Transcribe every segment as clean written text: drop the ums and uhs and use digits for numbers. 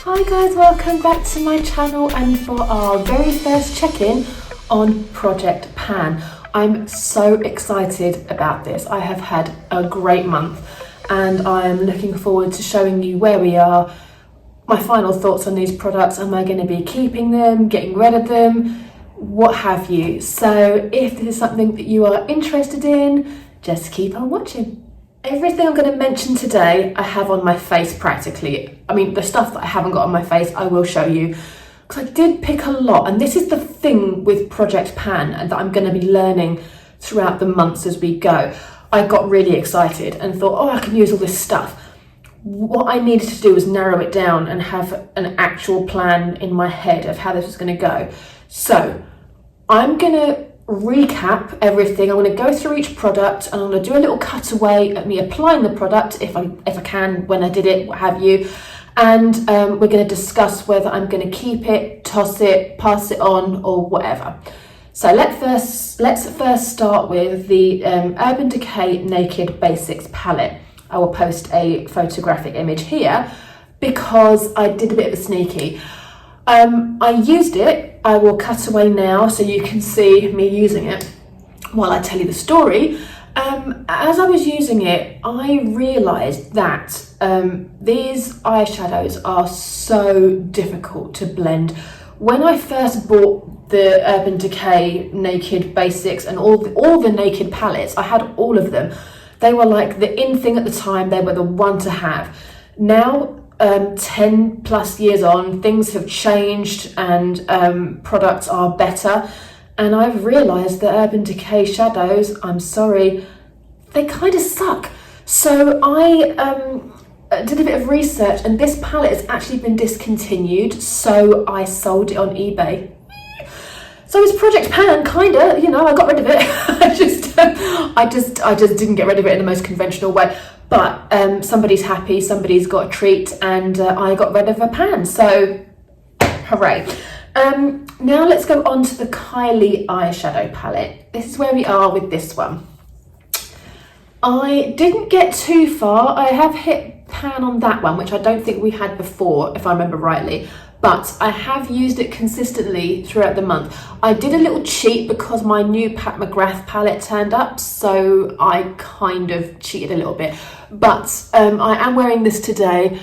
Hi guys, welcome back to my channel and for our very first check-in on Project Pan. I'm so excited about this. I have had a great month and I'm looking forward to showing you where we are, my final thoughts on these products. Am I going to be keeping them, getting rid of them, what have you. So if this is something that you are interested in, just keep on watching. Everything I'm going to mention today I have on my face practically. I mean, the stuff that I haven't got on my face I will show you, because I did pick a lot, and this is the thing with Project Pan and that I'm going to be learning throughout the months as we go. I got really excited and thought, oh, I can use all this stuff. What I needed to do was narrow it down and have an actual plan in my head of how this was going to go. So I'm going to recap everything. I'm going to go through each product and I'm going to do a little cutaway at me applying the product if I can, when I did it, what have you. And we're going to discuss whether I'm going to keep it, toss it, pass it on, or whatever. So let's first start with the Urban Decay Naked Basics palette. I will post a photographic image here because I did a bit of a sneaky. I used it. I will cut away now so you can see me using it while I tell you the story. As I was using it, I realised that these eyeshadows are so difficult to blend. When I first bought the Urban Decay Naked Basics and all the Naked palettes, I had all of them. They were like the in thing at the time. They were the one to have. Now, 10 plus years on, things have changed and products are better, and I've realised that Urban Decay shadows, I'm sorry, they kind of suck. So I did a bit of research and this palette has actually been discontinued, so I sold it on eBay. So it's Project Pan, kinda, you know, I got rid of it. I just didn't get rid of it in the most conventional way. But somebody's happy, somebody's got a treat, and I got rid of a pan, so hooray. Now let's go on to the Kylie eyeshadow palette. This is where we are with this one. I didn't get too far. I have hit pan on that one, which I don't think we had before, if I remember rightly. But I have used it consistently throughout the month. I did a little cheat because my new Pat McGrath palette turned up, so I kind of cheated a little bit. But I am wearing this today.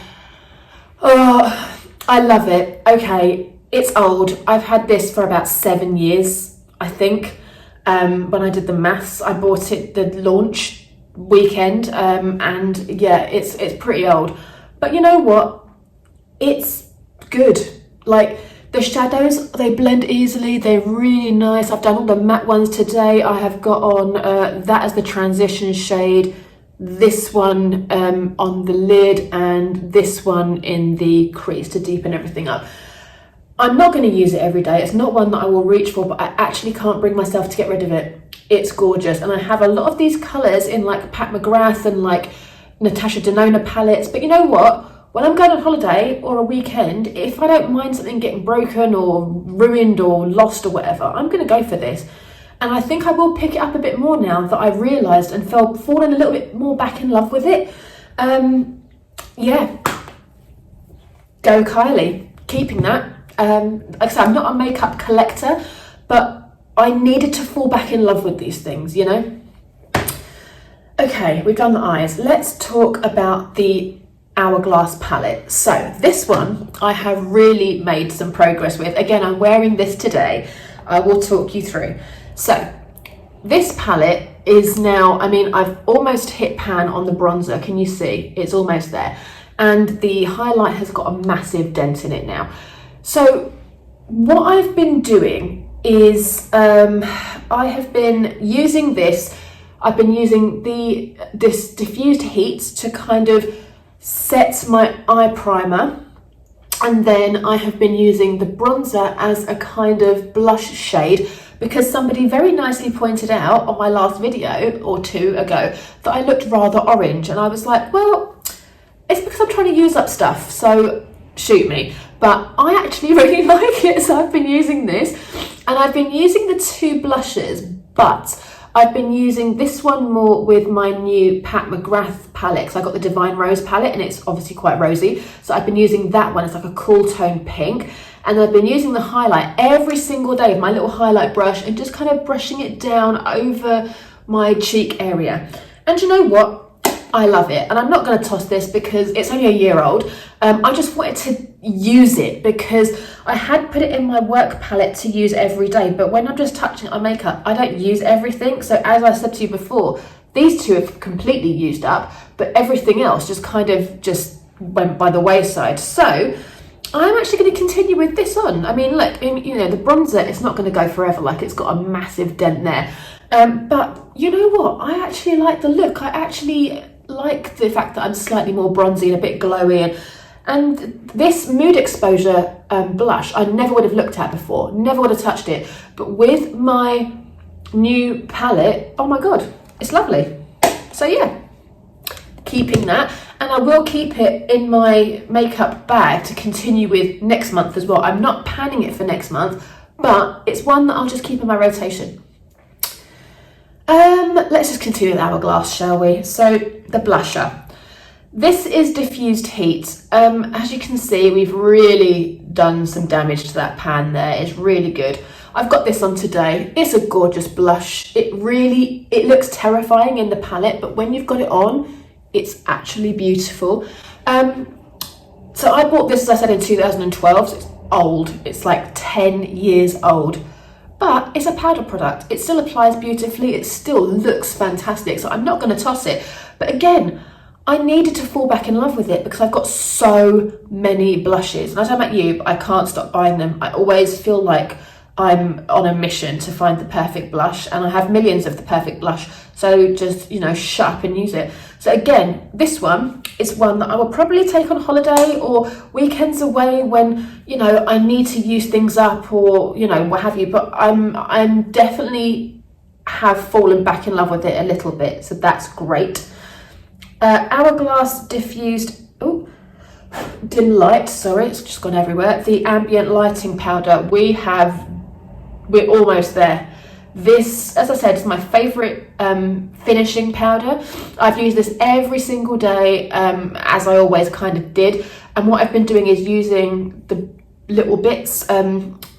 Oh, I love it. Okay, it's old. I've had this for about 7 years, I think. When I did the maths, I bought it the launch weekend, and yeah, it's pretty old. But you know what? It's good. Like, the shadows, they blend easily, they're really nice. I've done all the matte ones today. I have got on that as the transition shade, this one on the lid, and this one in the crease to deepen everything up. I'm not going to use it every day. It's not one that I will reach for, but I actually can't bring myself to get rid of it. It's gorgeous, and I have a lot of these colours in like Pat McGrath and like Natasha Denona palettes, but you know what? When I'm going on holiday or a weekend, if I don't mind something getting broken or ruined or lost or whatever, I'm going to go for this. And I think I will pick it up a bit more now that I've realised and fallen a little bit more back in love with it. Yeah, go Kylie, keeping that. Like I said, I'm not a makeup collector, but I needed to fall back in love with these things, you know? Okay, we've done the eyes. Let's talk about the Hourglass palette. So this one I have really made some progress with. Again, I'm wearing this today. I will talk you through. So this palette is now, I mean, I've almost hit pan on the bronzer. Can you see? It's almost there. And the highlight has got a massive dent in it now. So what I've been doing is I have been using this. I've been using this diffused heat to kind of set my eye primer, and then I have been using the bronzer as a kind of blush shade because somebody very nicely pointed out on my last video or two ago that I looked rather orange, and I was like, well, it's because I'm trying to use up stuff, so shoot me. But I actually really like it, so I've been using this, and I've been using the two blushes, but I've been using this one more with my new Pat McGrath palette, because I got the Divine Rose palette and it's obviously quite rosy. So I've been using that one. It's like a cool tone pink. And I've been using the highlight every single day with my little highlight brush and just kind of brushing it down over my cheek area. And you know what? I love it. And I'm not going to toss this because it's only a year old. I just wanted to use it because I had put it in my work palette to use every day. But when I'm just touching on makeup, I don't use everything. So as I said to you before, these two have completely used up, but everything else just kind of just went by the wayside. So I'm actually going to continue with this on. I mean, look, you know, the bronzer, it's not going to go forever. Like, it's got a massive dent there. But you know what? I actually like the look. I actually like the fact that I'm slightly more bronzy and a bit glowy. And this Mood Exposure blush, I never would have looked at before. Never would have touched it. But with my new palette, oh my God, it's lovely. So yeah, keeping that. And I will keep it in my makeup bag to continue with next month as well. I'm not panning it for next month, but it's one that I'll just keep in my rotation. Let's just continue with Hourglass, shall we? So the blusher. This is Diffused Heat. As you can see, we've really done some damage to that pan there. It's really good. I've got this on today. It's a gorgeous blush. It looks terrifying in the palette, but when you've got it on, it's actually beautiful. So I bought this, as I said, in 2012, so it's old. It's like 10 years old, but it's a powder product. It still applies beautifully. It still looks fantastic. So I'm not going to toss it. But again, I needed to fall back in love with it because I've got so many blushes. And I don't know about you, but I can't stop buying them. I always feel like I'm on a mission to find the perfect blush, and I have millions of the perfect blush. So just, you know, shut up and use it. So again, this one is one that I will probably take on holiday or weekends away when, you know, I need to use things up or, you know, what have you. But I'm definitely have fallen back in love with it a little bit. So that's great. Hourglass Diffused, dim light, sorry, it's just gone everywhere. The Ambient lighting powder, we're almost there. This, as I said, is my favorite finishing powder. I've used this every single day, as I always kind of did. And what I've been doing is using the little bits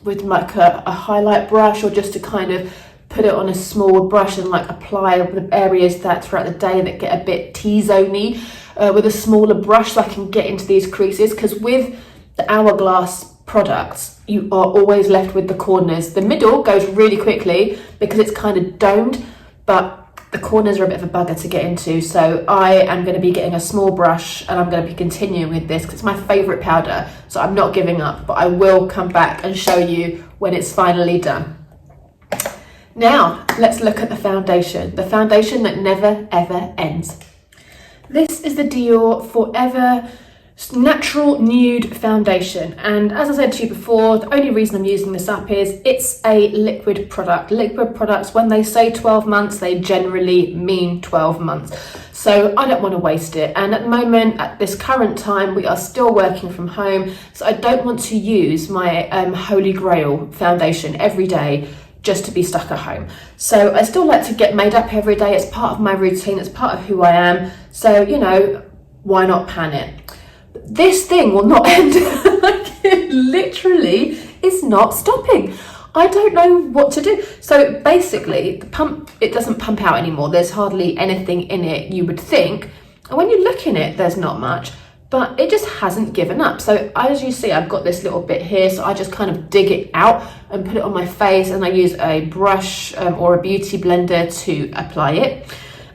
with like a highlight brush, or just to kind of put it on a small brush and like apply the areas that throughout the day that get a bit T-zoney with a smaller brush, so I can get into these creases. Because with the Hourglass products, you are always left with the corners. The middle goes really quickly because it's kind of domed, but the corners are a bit of a bugger to get into. So I am going to be getting a small brush and I'm going to be continuing with this because it's my favorite powder. So I'm not giving up, but I will come back and show you when it's finally done. Now let's look at the foundation that never ever ends. This is the Dior Forever Natural Nude Foundation, and as I said to you before, the only reason I'm using this up is it's a liquid product. Liquid products, when they say 12 months, they generally mean 12 months. So I don't want to waste it, and at the moment, at this current time, we are still working from home, so I don't want to use my Holy Grail foundation every day just to be stuck at home. So I still like to get made up every day. It's part of my routine, it's part of who I am. So, you know, why not pan it? This thing will not end. Like, it literally is not stopping. I don't know what to do. So basically, the pump, it doesn't pump out anymore. There's hardly anything in it, you would think. And when you look in it, there's not much, but it just hasn't given up. So as you see, I've got this little bit here, so I just kind of dig it out and put it on my face, and I use a brush or a beauty blender to apply it.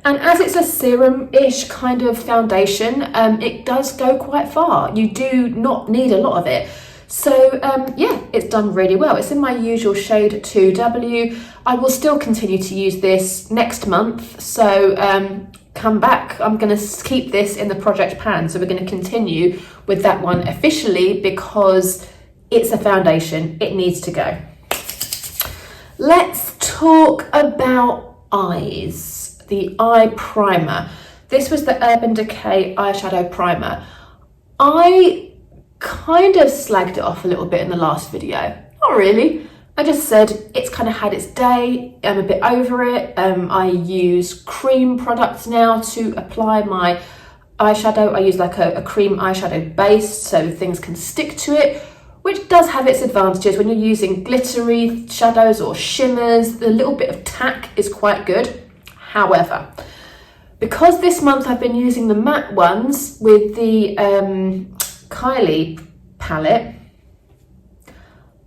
And as it's a serum-ish kind of foundation, it does go quite far. You do not need a lot of it. So yeah, it's done really well. It's in my usual shade 2W. I will still continue to use this next month. So come back. I'm going to keep this in the project pan. So we're going to continue with that one officially because it's a foundation. It needs to go. Let's talk about eyes. The eye primer. This was the Urban Decay eyeshadow primer. I kind of slagged it off a little bit in the last video. Not really. I just said it's kind of had its day. I'm a bit over it. I use cream products now to apply my eyeshadow. I use like a cream eyeshadow base so things can stick to it, which does have its advantages when you're using glittery shadows or shimmers. The little bit of tack is quite good. However, because this month I've been using the matte ones with the Kylie palette,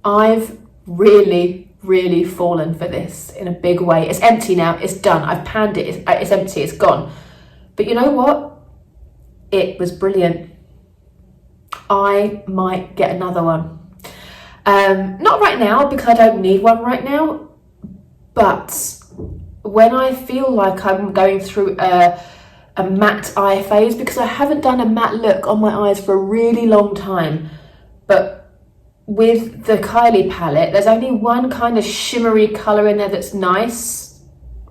I've really fallen for this in a big way. It's empty now, it's done, I've panned it, it's empty, it's gone. But you know what? It was brilliant. I might get another one. Not right now because I don't need one right now, but when I feel like I'm going through a matte eye phase, because I haven't done a matte look on my eyes for a really long time, but with the Kylie palette, there's only one kind of shimmery colour in there that's nice,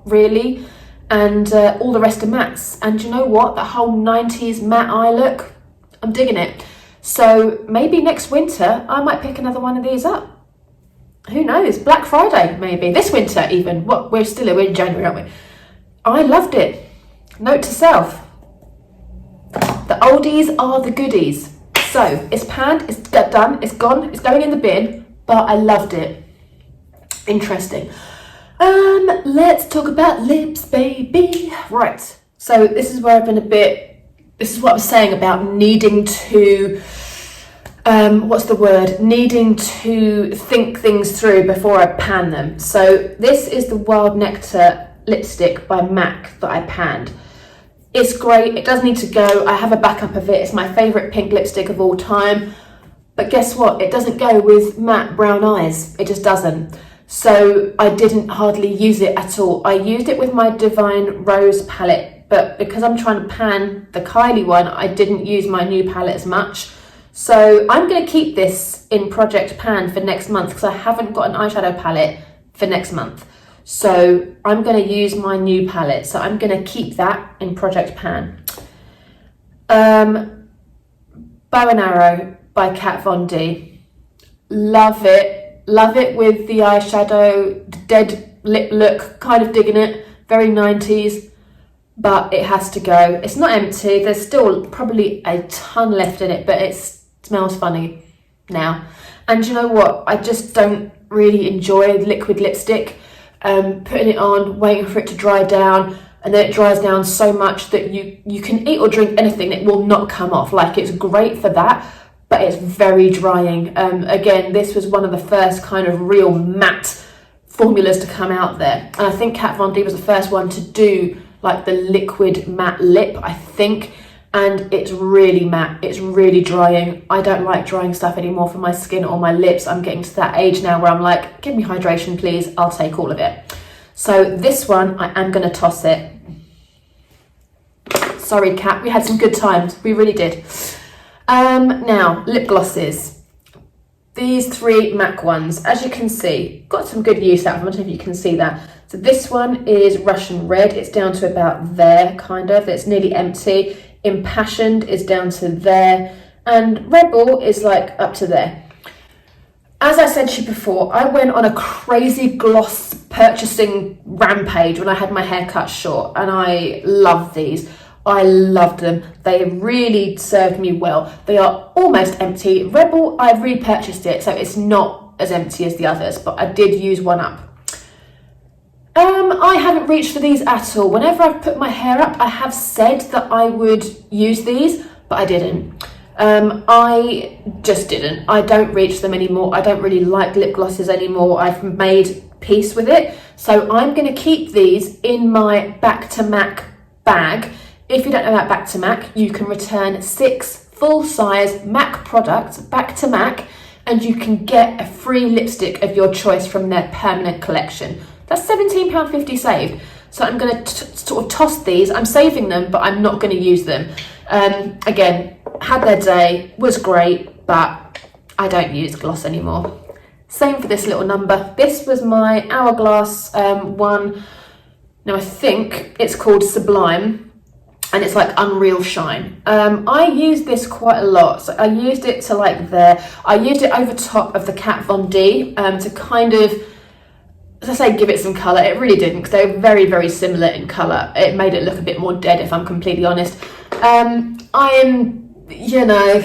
really, and all the rest are mattes. And you know what? That whole 90s matte eye look, I'm digging it. So maybe next winter, I might pick another one of these up. Who knows? Black Friday, maybe. This winter even. What? We're in January, aren't we? I loved it. Note to self. The oldies are the goodies. So it's panned, it's done, it's gone, it's going in the bin, but I loved it. Interesting. Let's talk about lips, baby. Right, so this is where I've been this is what I was saying about needing to, needing to think things through before I pan them. So this is the Wild Nectar lipstick by MAC that I panned. It's great, it does need to go. I have a backup of it. It's my favourite pink lipstick of all time. But guess what? It doesn't go with matte brown eyes. It just doesn't. So I didn't hardly use it at all. I used it with my Divine Rose palette, but because I'm trying to pan the Kylie one, I didn't use my new palette as much. So I'm going to keep this in Project Pan for next month because I haven't got an eyeshadow palette for next month. So I'm going to use my new palette. So I'm going to keep that in Project Pan. Bow and Arrow by Kat Von D. Love it. Love it with the eyeshadow, dead lip look, kind of digging it. Very 90s, but it has to go. It's not empty. There's still probably a ton left in it, but it smells funny now. And you know what? I just don't really enjoy liquid lipstick. Putting it on, waiting for it to dry down, and then it dries down so much that you can eat or drink anything, it will not come off. Like, it's great for that, but it's very drying. Again, this was one of the first kind of real matte formulas to come out there, and I think Kat Von D was the first one to do like the liquid matte lip, I think. And it's really matte, it's really drying. I don't like drying stuff anymore for my skin or my lips. I'm getting to that age now where I'm like, give me hydration please, I'll take all of it. So this one, I am gonna toss it. Sorry Kat, we had some good times, we really did. Now, lip glosses. These three MAC ones, as you can see, got some good use out of them. I don't know if you can see that. So this one is Russian Red, it's down to about there, kind of, it's nearly empty. Impassioned is down to there, and Rebel is like up to there. As I said to you before, I went on a crazy gloss purchasing rampage when I had my hair cut short, and I love these. I loved them. They really served me well. They are almost empty. Rebel, I've repurchased it, so it's not as empty as the others, but I did use one up. I haven't reached for these at all. Whenever I've put my hair up, I have said that I would use these, but I didn't. I just didn't. I don't reach them anymore. I don't really like lip glosses anymore. I've made peace with it. So I'm going to keep these in my Back to MAC bag. If you don't know about Back to MAC, you can return 6 full-size MAC products back to MAC, and you can get a free lipstick of your choice from their permanent collection. That's £17.50 saved. So I'm going to sort of toss these. I'm saving them, but I'm not going to use them. Again, had their day, was great, but I don't use gloss anymore. Same for this little number. This was my Hourglass one. Now I think it's called Sublime. and it's like Unreal Shine. I use this quite a lot. So I used it to like I used it over top of the Kat Von D to kind of, as I say, give it some colour. It really didn't, because they're very, very similar in colour. It made it look a bit more dead, if I'm completely honest. You know,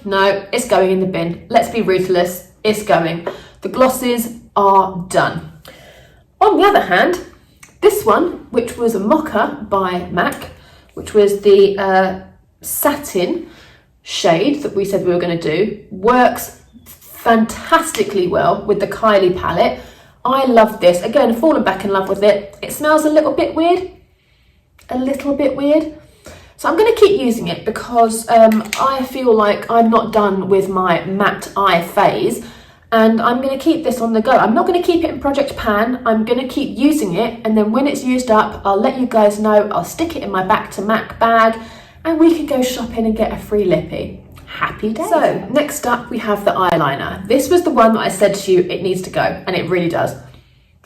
no, it's going in the bin. Let's be ruthless, it's going. The glosses are done. On the other hand, this one, which was a Mocha by MAC, which was the satin shade that we said we were going to do, works fantastically well with the Kylie palette. I love this. Again, fallen back in love with it. It smells a little bit weird. So I'm going to keep using it because I feel like I'm not done with my matte eye phase, and I'm going to keep this on the go. I'm not going to keep it in Project Pan. I'm going to keep using it, and then when it's used up, I'll let you guys know. I'll stick it in my Back to MAC bag, and we can go shopping and get a free lippy. Happy days. So next up we have the eyeliner. This was the one that I said to you it needs to go, and it really does.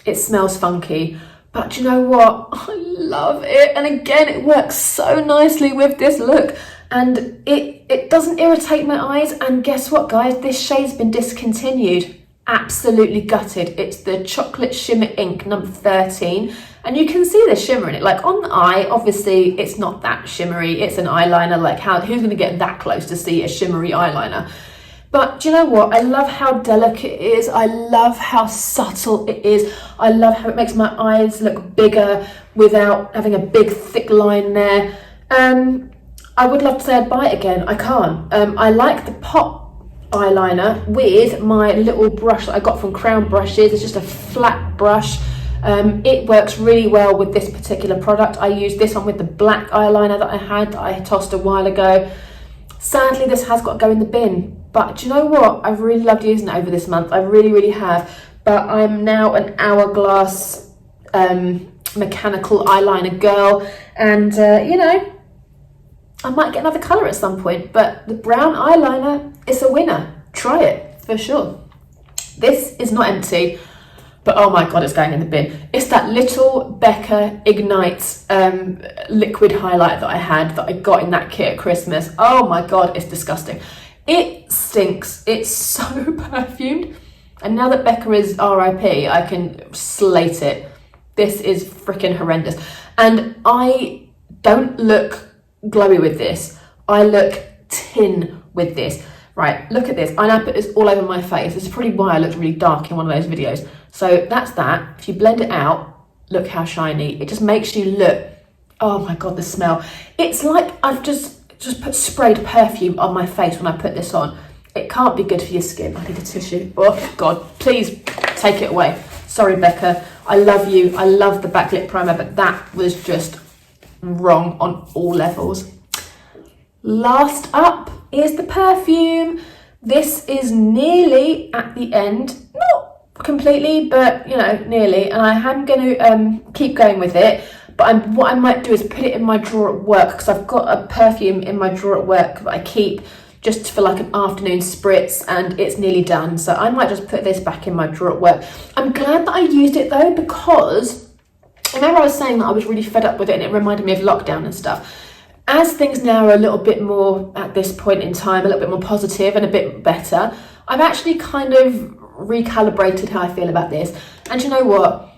It smells funky, but you know what? I love it. And again, it works so nicely with this look, and it doesn't irritate my eyes. And guess what, guys? This shade's been discontinued. Absolutely gutted. It's the Chocolate Shimmer Ink number 13, and you can see the shimmer in it. Like on the eye, obviously it's not that shimmery. It's an eyeliner. Like who's going to get that close to see a shimmery eyeliner? But do you know what? I love how delicate it is. I love how subtle it is. I love how it makes my eyes look bigger without having a big thick line there. I would love to say I'd buy it again. I can't. I like the pop eyeliner with my little brush that I got from Crown Brushes. It's just a flat brush. It works really well with this particular product. I used this one with the black eyeliner that I tossed a while ago. Sadly, this has got to go in the bin. But do you know what? I've really loved using it over this month. I really, really have. But I'm now an Hourglass mechanical eyeliner girl. And, you know, I might get another colour at some point. But the brown eyeliner is a winner. Try it, for sure. This is not empty. But oh my God, it's going in the bin. It's that little Becca Ignite liquid highlight that I had, that I got in that kit at Christmas. Oh my God, it's disgusting. It stinks. It's so perfumed. And now that Becca is RIP, I can slate it. This is freaking horrendous. And I don't look glowy with this. I look tin with this. Right, look at this. And I put this all over my face. This is probably why I looked really dark in one of those videos. So that's that. If you blend it out, look how shiny. It just makes you look, oh my God, the smell. It's like I've just sprayed perfume on my face when I put this on. It can't be good for your skin. I need a tissue. Oh God, please take it away. Sorry, Becca. I love you. I love the backlit primer, but that was just wrong on all levels. Last up is the perfume. This is nearly at the end. Not completely, but you know, nearly. And I am going to keep going with it. But what I might do is put it in my drawer at work, because I've got a perfume in my drawer at work that I keep just for like an afternoon spritz, and it's nearly done. So I might just put this back in my drawer at work. I'm glad that I used it though, because remember I was saying that I was really fed up with it and it reminded me of lockdown and stuff. As things now are a little bit more, at this point in time, a little bit more positive and a bit better, I've actually kind of recalibrated how I feel about this. And you know what?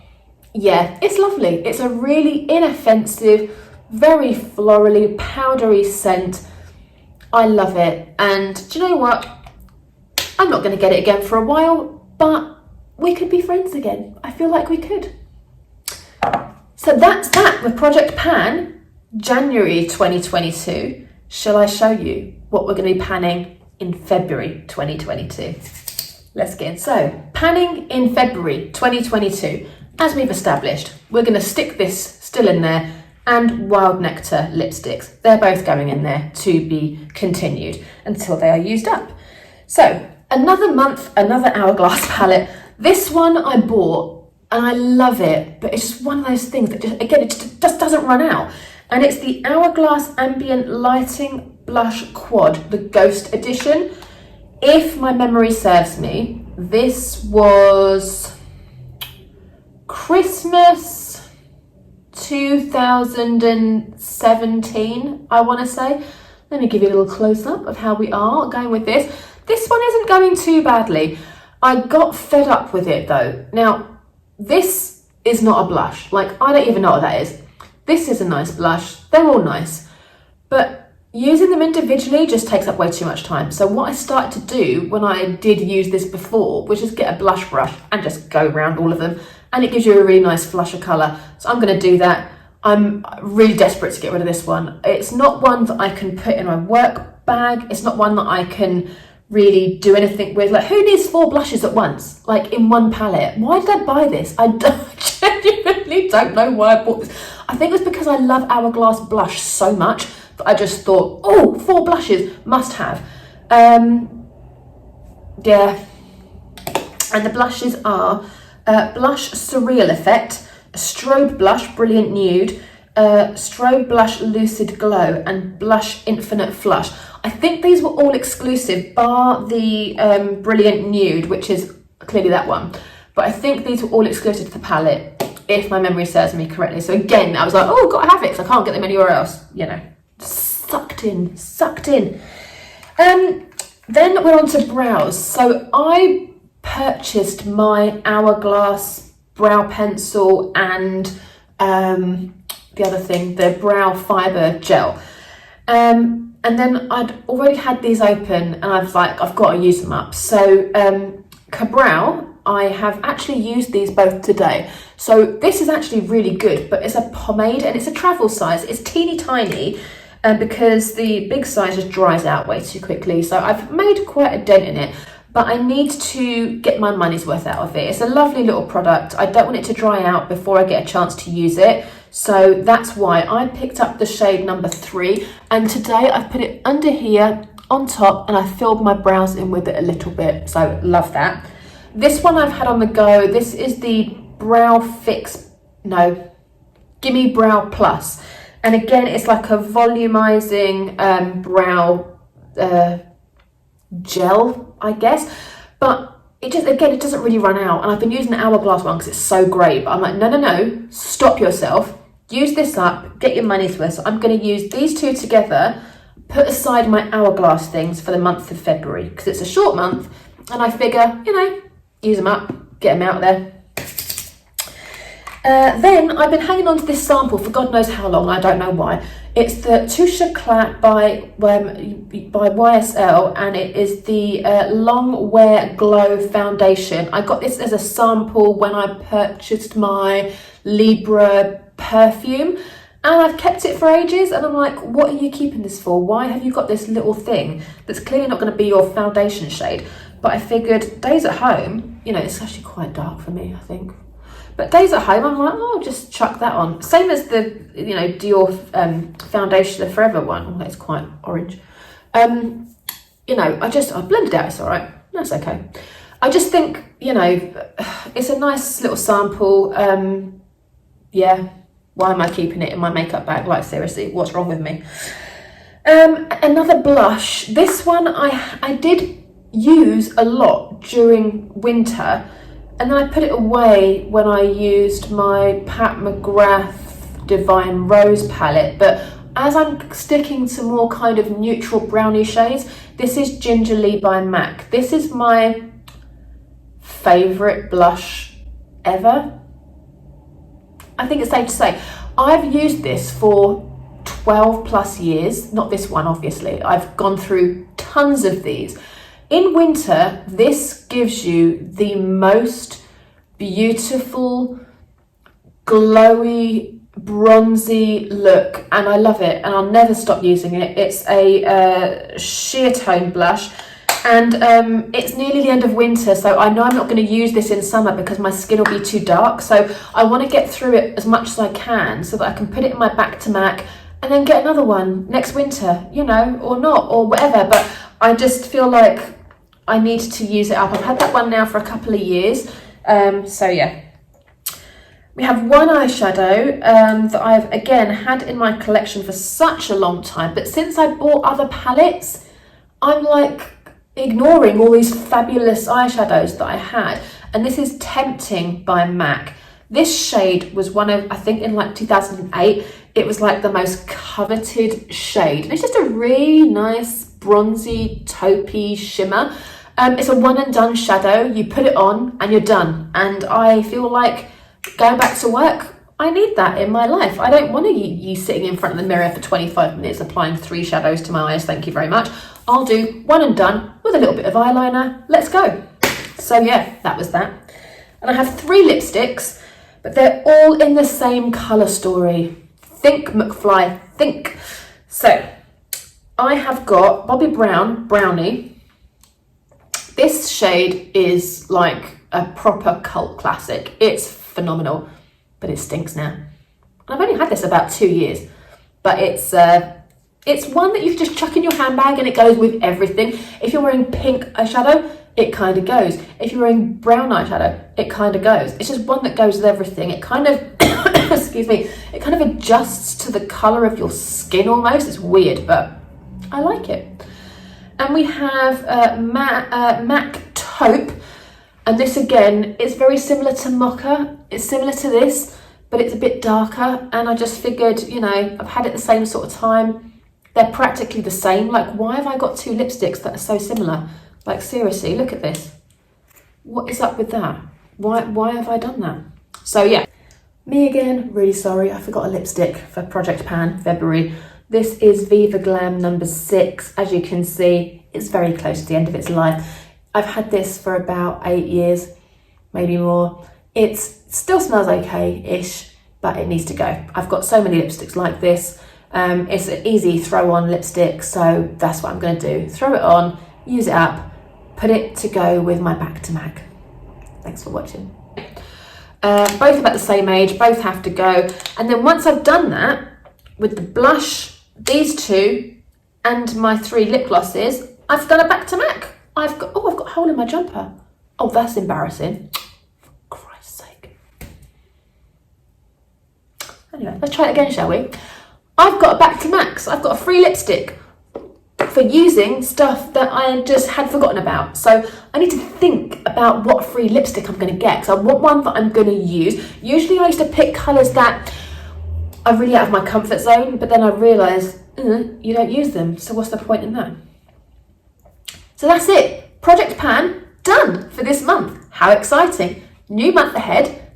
Yeah, it's lovely. It's a really inoffensive, very florally, powdery scent. I love it. And do you know what? I'm not going to get it again for a while, but we could be friends again. I feel like we could. So that's that with Project Pan. January 2022. Shall I show you what we're going to be panning in February 2022? Let's get in. So, panning in February 2022. As we've established, we're going to stick this still in there, and Wild Nectar lipsticks. They're both going in there to be continued until they are used up. So, another month, another Hourglass palette. This one I bought and I love it, but it's just one of those things that just, again, it just doesn't run out. And it's the Hourglass Ambient Lighting Blush Quad, the Ghost Edition. If my memory serves me, this was Christmas 2017, I want to say. Let me give you a little close-up of how we are going with this. This one isn't going too badly. I got fed up with it though. Now, this is not a blush. Like, I don't even know what that is. This is a nice blush. They're all nice. But using them individually just takes up way too much time. So what I started to do when I did use this before was just get a blush brush and just go around all of them. And it gives you a really nice flush of colour. So I'm going to do that. I'm really desperate to get rid of this one. It's not one that I can put in my work bag. It's not one that I can really do anything with. Like, who needs 4 blushes at once, like in one palette? Why did I buy this? I genuinely don't know why I bought this. I think it was because I love Hourglass blush so much that I just thought, oh, 4 blushes, must have. Yeah. And the blushes are Blush Surreal Effect, Strobe Blush Brilliant Nude, Strobe Blush Lucid Glow, and Blush Infinite Flush. I think these were all exclusive, bar the Brilliant Nude, which is clearly that one. But I think these were all exclusive to the palette, if my memory serves me correctly. So again, I was like, oh, gotta have it, because I can't get them anywhere else. You know, sucked in. Then we're on to brows. So I purchased my Hourglass brow pencil and the other thing, the brow fibre gel. And then I'd already had these open and I was like, I've got to use them up. So Cabrow, I have actually used these both today. So this is actually really good, but it's a pomade and it's a travel size. It's teeny tiny because the big size just dries out way too quickly. So I've made quite a dent in it, but I need to get my money's worth out of it. It's a lovely little product. I don't want it to dry out before I get a chance to use it. So that's why I picked up the shade number 3. And today I've put it under here on top and I filled my brows in with it a little bit. So love that. This one I've had on the go. This is the Gimme Brow Plus. And again, it's like a volumizing brow gel, I guess. But it doesn't really run out. And I've been using the Hourglass one because it's so great. But I'm like, no, stop yourself. Use this up, get your money's worth. So I'm going to use these two together, put aside my Hourglass things for the month of February because it's a short month. And I figure, use them up, get them out there. Then I've been hanging on to this sample for God knows how long, I don't know why. It's the Touche Éclat by YSL and it is the Long Wear Glow Foundation. I got this as a sample when I purchased my Libra perfume and I've kept it for ages and I'm like, what are you keeping this for? Why have you got this little thing that's clearly not going to be your foundation shade? But I figured days at home, it's actually quite dark for me, I think. But days at home, I'm like, oh, just chuck that on. Same as the, Dior foundation, the Forever one. Oh, it's quite orange. I blended it out, it's all right. That's okay. I just think, it's a nice little sample. Yeah, why am I keeping it in my makeup bag? Like, seriously, what's wrong with me? Another blush. This one I did use a lot during winter. And then I put it away when I used my Pat McGrath Divine Rose palette. But as I'm sticking to more kind of neutral brownie shades, this is Gingerly by MAC. This is my favourite blush ever. I think it's safe to say. I've used this for 12 plus years. Not this one, obviously. I've gone through tons of these. In winter, this gives you the most beautiful, glowy, bronzy look, and I love it, and I'll never stop using it. It's a sheer tone blush, and it's nearly the end of winter, so I know I'm not going to use this in summer because my skin will be too dark, so I want to get through it as much as I can so that I can put it in my Back to MAC and then get another one next winter, or not, or whatever. But I just feel like I need to use it up. I've had that one now for a couple of years. So yeah. We have one eyeshadow that I've again had in my collection for such a long time. But since I bought other palettes, I'm like ignoring all these fabulous eyeshadows that I had. And this is Tempting by MAC. This shade was one of, I think in like 2008, it was like the most coveted shade. And it's just a really nice bronzy taupey shimmer. It's a one and done shadow. You put it on and you're done. And I feel like going back to work, I need that in my life. I don't want you sitting in front of the mirror for 25 minutes applying 3 shadows to my eyes. Thank you very much. I'll do one and done with a little bit of eyeliner. Let's go. So yeah, that was that. And I have 3 lipsticks, but they're all in the same colour story. Think McFly, think. So I have got Bobbi Brown Brownie. This shade is like a proper cult classic. It's phenomenal, but it stinks now. I've only had this about 2 years, but it's one that you can just chuck in your handbag and it goes with everything. If you're wearing pink eyeshadow, it kind of goes. If you're wearing brown eyeshadow, it kind of goes. It's just one that goes with everything. It kind of, excuse me, it kind of adjusts to the colour of your skin almost. It's weird, but I like it. And we have MAC Taupe. And this again is very similar to Mocha. It's similar to this, but it's a bit darker. And I just figured, you know, I've had it the same sort of time. They're practically the same. Like, why have I got 2 lipsticks that are so similar? Like, seriously, look at this. What is up with that? Why have I done that? So yeah, me again, really sorry. I forgot a lipstick for Project Pan, February. This is Viva Glam number 6. As you can see, it's very close to the end of its life. I've had this for about 8 years, maybe more. It still smells okay-ish, but it needs to go. I've got so many lipsticks like this. It's an easy throw-on lipstick, so that's what I'm going to do. Throw it on, use it up, put it to go with my back to MAC. Thanks for watching. Both about the same age, both have to go. And then once I've done that, with the blush, these 2, and my 3 lip glosses, I've done a back to MAC. I've got a hole in my jumper. Oh, that's embarrassing. For Christ's sake. Anyway, let's try it again, shall we? I've got a back to MAC, so I've got a free lipstick for using stuff that I just had forgotten about. So I need to think about what free lipstick I'm going to get, because I want one that I'm going to use. Usually I used to pick colours that are really out of my comfort zone, but then I realised you don't use them, so what's the point in that? So that's it. Project Pan done for this month. How exciting. New month ahead.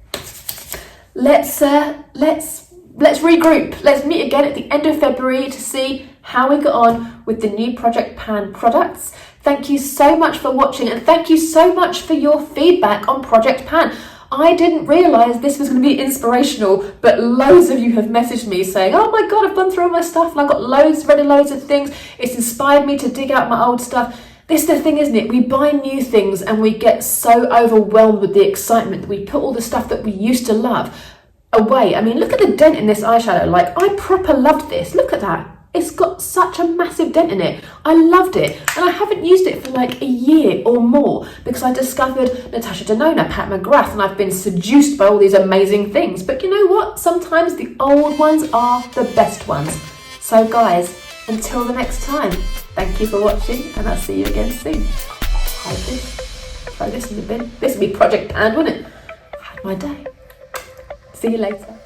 Let's regroup. Let's meet again at the end of February to see how we got on with the new Project Pan products. Thank you so much for watching, and thank you so much for your feedback on Project Pan. I didn't realise this was going to be inspirational, but loads of you have messaged me saying, oh my god, I've gone through all my stuff and I've got read loads of things. It's inspired me to dig out my old stuff. This is the thing, isn't it? We buy new things and we get so overwhelmed with the excitement that we put all the stuff that we used to love away. I mean, look at the dent in this eyeshadow. Like, I proper loved this. Look at that. It's got such a massive dent in it. I loved it. And I haven't used it for like a year or more because I discovered Natasha Denona, Pat McGrath, and I've been seduced by all these amazing things. But you know what? Sometimes the old ones are the best ones. So guys, until the next time, thank you for watching, and I'll see you again soon. Try this in the bin. This will be Project Pan, wouldn't it? Had my day. See you later.